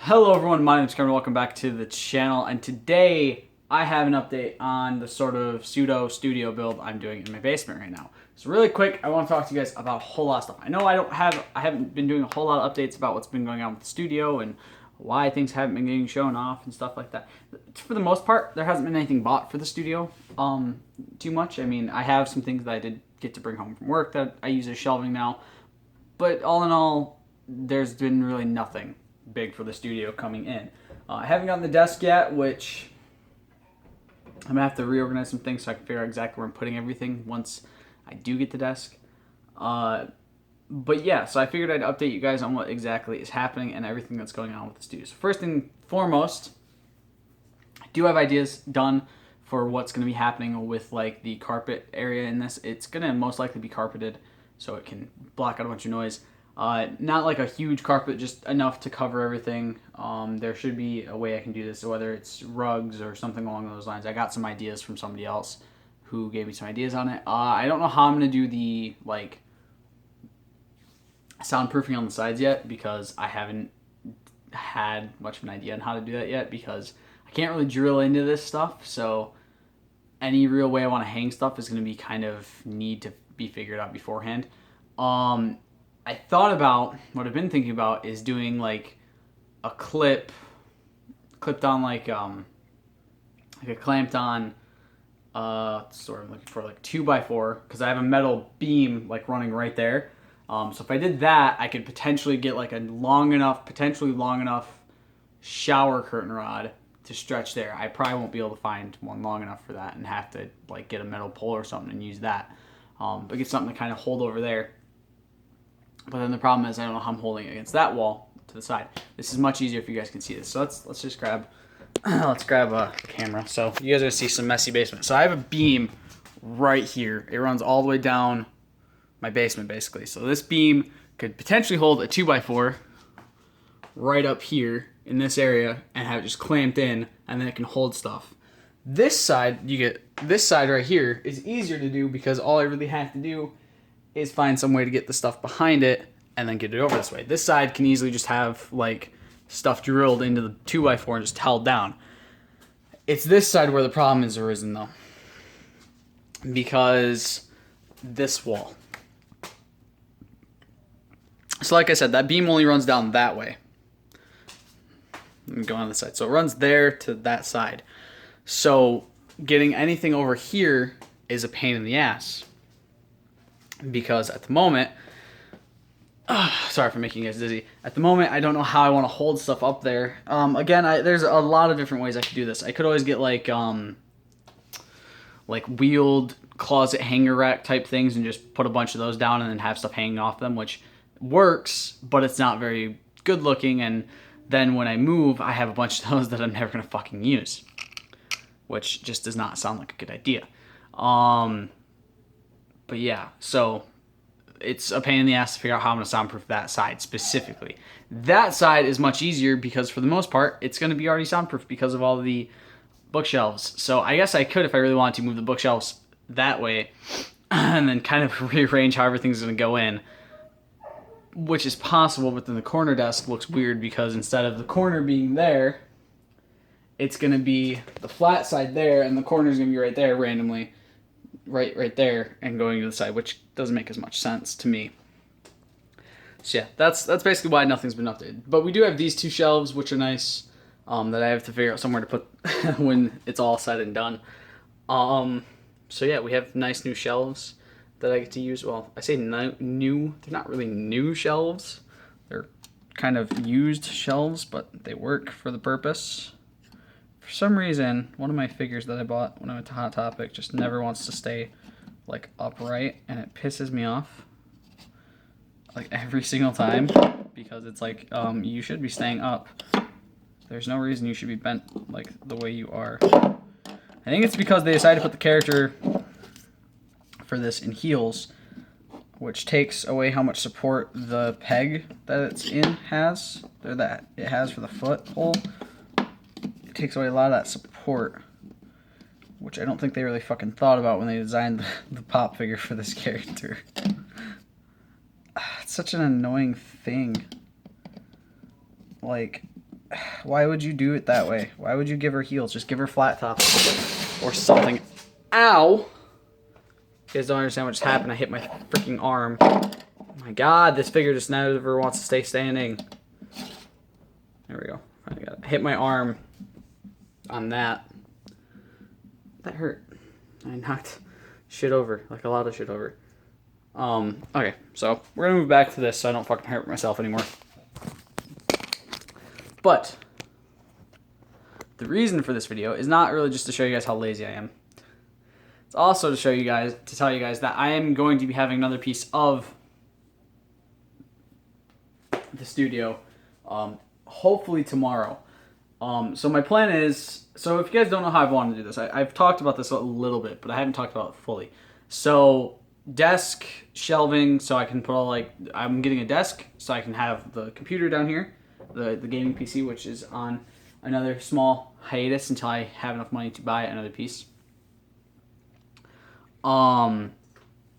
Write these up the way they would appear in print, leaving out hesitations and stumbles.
Hello everyone, my name is Cameron, welcome back to the channel, and today I have an update on the sort of pseudo studio build I'm doing in my basement right now. So really quick, I want to talk to you guys about a whole lot of stuff. I know I haven't been doing a whole lot of updates about what's been going on with the studio and why things haven't been getting shown off and stuff like that. For the most part, there hasn't been anything bought for the studio too much. I mean, I have some things that I did get to bring home from work that I use as shelving now, but all in all, there's been really nothing big for the studio coming in. I haven't gotten the desk yet, which I'm gonna have to reorganize some things so I can figure out exactly where I'm putting everything once I do get the desk. But yeah, so I figured I'd update you guys on what exactly is happening and everything that's going on with the studio. So first and foremost, I do have ideas done for what's going to be happening with like the carpet area in this. It's going to most likely be carpeted so it can block out a bunch of noise. Not like a huge carpet, just enough to cover everything. There should be a way I can do this, whether it's rugs or something along those lines. I got some ideas from somebody else who gave me some ideas on it. I don't know how I'm going to do the like soundproofing on the sides yet because I haven't had much of an idea on how to do that yet because I can't really drill into this stuff. So any real way I want to hang stuff is going to be kind of need to be figured out beforehand. I thought about what I've been thinking about is doing like a clipped on like a clamped on sort of looking for like 2x4 because I have a metal beam like running right there. So if I did that, I could potentially get like a potentially long enough shower curtain rod to stretch there. I probably won't be able to find one long enough for that and have to like get a metal pole or something and use that. But get something to kind of hold over there. But then the problem is I don't know how I'm holding it against that wall to the side. This is much easier if you guys can see this. So let's just grab a camera. So you guys are gonna see some messy basement. So I have a beam right here. It runs all the way down my basement basically. So this beam could potentially hold a 2x4 right up here in this area and have it just clamped in, and then it can hold stuff. This side right here is easier to do because all I really have to do is find some way to get the stuff behind it and then get it over this way. This side can easily just have like stuff drilled into the 2x4 and just held down. It's this side where the problem has arisen though, because this wall. So like I said, that beam only runs down that way. Let me go on this side. So it runs there to that side. So getting anything over here is a pain in the ass. Because at the moment, sorry for making you guys dizzy. At the moment, I don't know how I want to hold stuff up there. Again, there's a lot of different ways I could do this. I could always get like wheeled closet hanger rack type things and just put a bunch of those down and then have stuff hanging off them, which works, but it's not very good looking. And then when I move, I have a bunch of those that I'm never gonna fucking use, which just does not sound like a good idea. But yeah, so it's a pain in the ass to figure out how I'm going to soundproof that side specifically. That side is much easier because for the most part, it's going to be already soundproof because of all of the bookshelves. So I guess I could, if I really wanted to, move the bookshelves that way and then kind of rearrange how everything's going to go in, which is possible, but then the corner desk looks weird because instead of the corner being there, it's going to be the flat side there and the corner's going to be right there randomly. Right there and going to the side, which doesn't make as much sense to me. So yeah, that's basically why nothing's been updated. But we do have these two shelves, which are nice, that I have to figure out somewhere to put when it's all said and done. So yeah, we have nice new shelves that I get to use. Well, I say new, they're not really new shelves. They're kind of used shelves, but they work for the purpose. For some reason, one of my figures that I bought when I went to Hot Topic just never wants to stay like upright, and it pisses me off like every single time because it's like you should be staying up. There's no reason you should be bent like the way you are. I think it's because they decided to put the character for this in heels, which takes away how much support the peg that it's in has, or that it has for the foot hole. Takes away a lot of that support, which I don't think they really fucking thought about when they designed the pop figure for this character. It's such an annoying thing. Like, Why would you do it that way? Why would you give her heels? Just give her flat tops or something. Ow! You guys don't understand what just happened. I hit my freaking arm. Oh my god, this figure just never wants to stay standing. There we go. Finally got it. I hit my arm on that. That hurt. I knocked shit over, like a lot of shit over. Okay, so we're gonna move back to this so I don't fucking hurt myself anymore. But the reason for this video is not really just to show you guys how lazy I am. It's also to show you guys, to tell you guys that I am going to be having another piece of the studio, hopefully tomorrow. So my plan is, so if you guys don't know how I want to do this, I've talked about this a little bit, but I haven't talked about it fully. So desk, shelving, so I can put all I'm getting a desk so I can have the computer down here, the gaming PC, which is on another small hiatus until I have enough money to buy another piece. I'm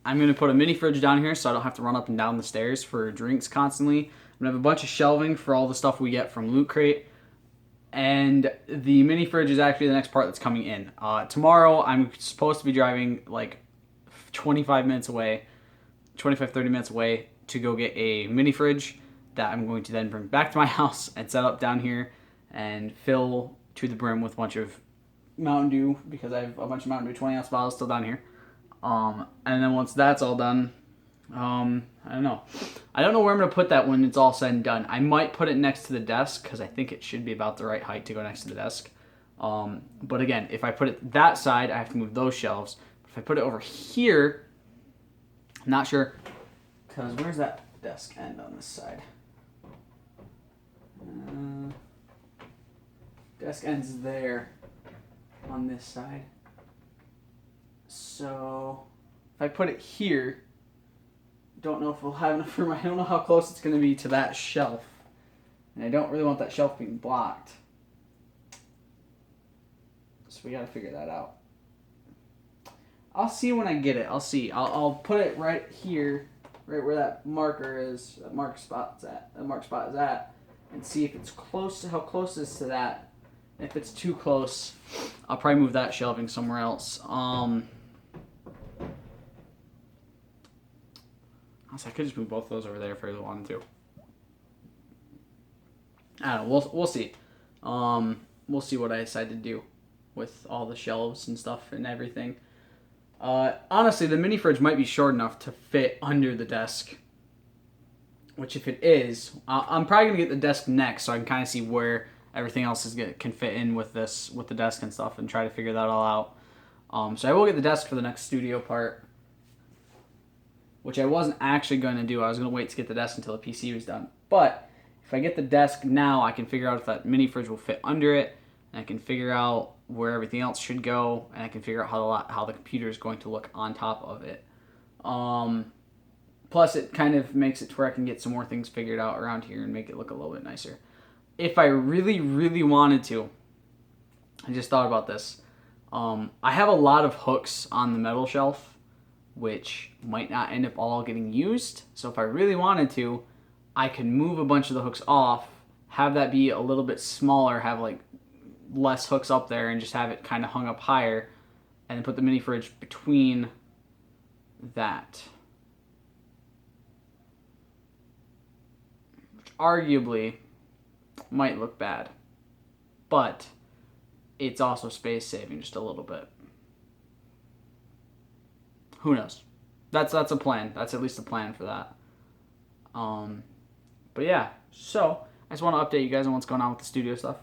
going to put a mini fridge down here so I don't have to run up and down the stairs for drinks constantly. I'm going to have a bunch of shelving for all the stuff we get from Loot Crate. And the mini fridge is actually the next part that's coming in. Tomorrow, I'm supposed to be driving like 25 minutes away, 25, 30 minutes away to go get a mini fridge that I'm going to then bring back to my house and set up down here and fill to the brim with a bunch of Mountain Dew, because I have a bunch of Mountain Dew 20-ounce bottles still down here. And then once that's all done, I don't know. I don't know where I'm going to put that when it's all said and done. I might put it next to the desk because I think it should be about the right height to go next to the desk. But again, if I put it that side, I have to move those shelves. If I put it over here, I'm not sure, because where's that desk end on this side? Desk ends there on this side. So if I put it here, don't know if we'll have enough room. I don't know how close it's going to be to that shelf, and I don't really want that shelf being blocked. So we got to figure that out. I'll see when I get it. I'll see. I'll put it right here, right where that marker is. That mark spot is at, and see if it's close to how close it is to that. If it's too close, I'll probably move that shelving somewhere else. I could just move both of those over there if I really wanted to. I don't know. We'll see. We'll see what I decide to do with all the shelves and stuff and everything. Honestly, the mini fridge might be short enough to fit under the desk. Which, if it is, I'm probably gonna get the desk next, so I can kind of see where everything else can fit in with this, with the desk and stuff, and try to figure that all out. So I will get the desk for the next studio part, which I wasn't actually going to do. I was going to wait to get the desk until the PC was done. But if I get the desk now, I can figure out if that mini fridge will fit under it, and I can figure out where everything else should go, and I can figure out how the computer is going to look on top of it. Plus, it kind of makes it to where I can get some more things figured out around here and make it look a little bit nicer. If I really, really wanted to, I just thought about this. I have a lot of hooks on the metal shelf, which might not end up all getting used. So if I really wanted to, I can move a bunch of the hooks off, have that be a little bit smaller, have like less hooks up there, and just have it kind of hung up higher, and then put the mini fridge between that. Which arguably might look bad, but it's also space saving just a little bit. Who knows? That's a plan. That's at least a plan for that. But yeah, so I just want to update you guys on what's going on with the studio stuff.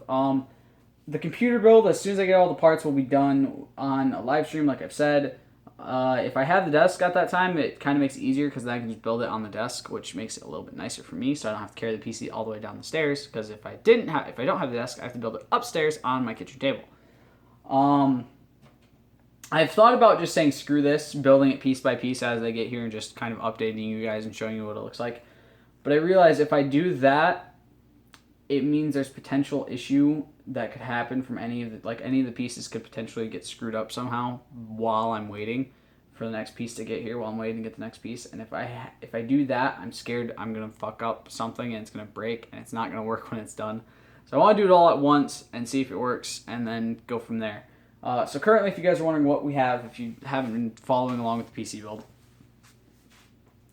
The computer build, as soon as I get all the parts, will be done on a live stream, like I've said. If I have the desk at that time, it kind of makes it easier because then I can just build it on the desk, which makes it a little bit nicer for me, so I don't have to carry the PC all the way down the stairs. Because if I don't have the desk, I have to build it upstairs on my kitchen table. I've thought about just saying screw this, building it piece by piece as I get here, and just kind of updating you guys and showing you what it looks like. But I realize if I do that, it means there's potential issue that could happen from any of the pieces could potentially get screwed up somehow while I'm waiting for the next piece to get here, while I'm waiting to get the next piece. And if I do that, I'm scared I'm gonna fuck up something and it's gonna break and it's not gonna work when it's done. So I want to do it all at once and see if it works, and then go from there. So currently, if you guys are wondering what we have, if you haven't been following along with the PC build,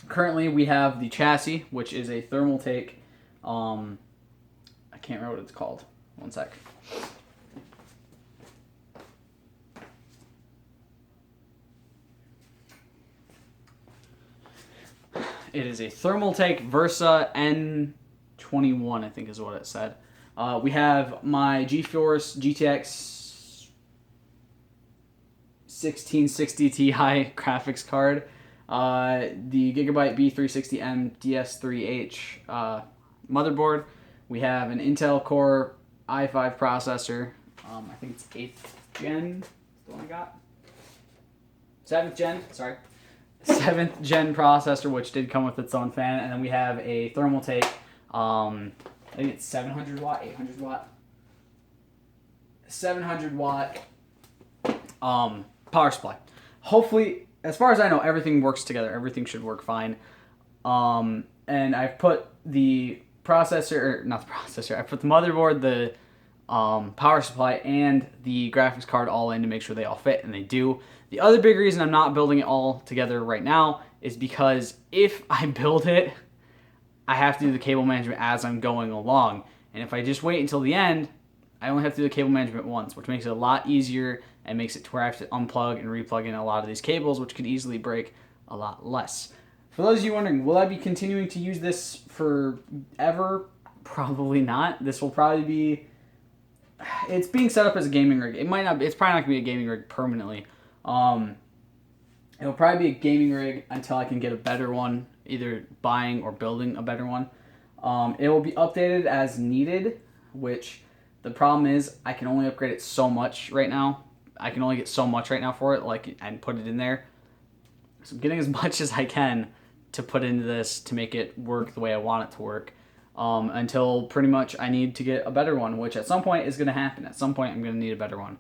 currently we have the chassis, which is a Thermaltake. I can't remember what it's called. One sec. It is a Thermaltake Versa N21, I think is what it said. We have my GeForce GTX 1660 Ti graphics card, the Gigabyte B360M DS3H motherboard. We have an Intel Core i5 processor. I think it's 8th gen, the one I got. 7th gen, sorry. 7th gen processor, which did come with its own fan, and then we have a Thermaltake. I think it's 700 watt, 800 watt, 700 watt power supply. Hopefully, as far as I know, everything works together. Everything should work fine. And I've put the processor, or not the processor, I put the motherboard, the power supply, and the graphics card all in to make sure they all fit, and they do. The other big reason I'm not building it all together right now is because if I build it, I have to do the cable management as I'm going along. And if I just wait until the end, I only have to do the cable management once, which makes it a lot easier and makes it to where I have to unplug and replug in a lot of these cables, which could easily break a lot less. For those of you wondering, will I be continuing to use this forever? Probably not. This will probably be... It's being set up as a gaming rig. It might not. It's probably not going to be a gaming rig permanently. It'll probably be a gaming rig until I can get a better one, either buying or building a better one. It will be updated as needed, which the problem is I can only upgrade it so much right now. I can only get so much right now for it, like, and put it in there. So I'm getting as much as I can to put into this to make it work the way I want it to work. Until pretty much I need to get a better one, which at some point is going to happen. At some point I'm going to need a better one.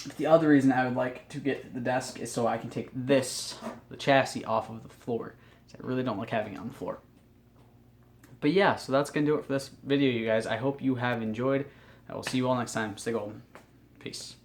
But the other reason I would like to get the desk is so I can take this, the chassis, off of the floor. I really don't like having it on the floor. But yeah, so that's going to do it for this video, you guys. I hope you have enjoyed. I will see you all next time. Stay golden. Peace.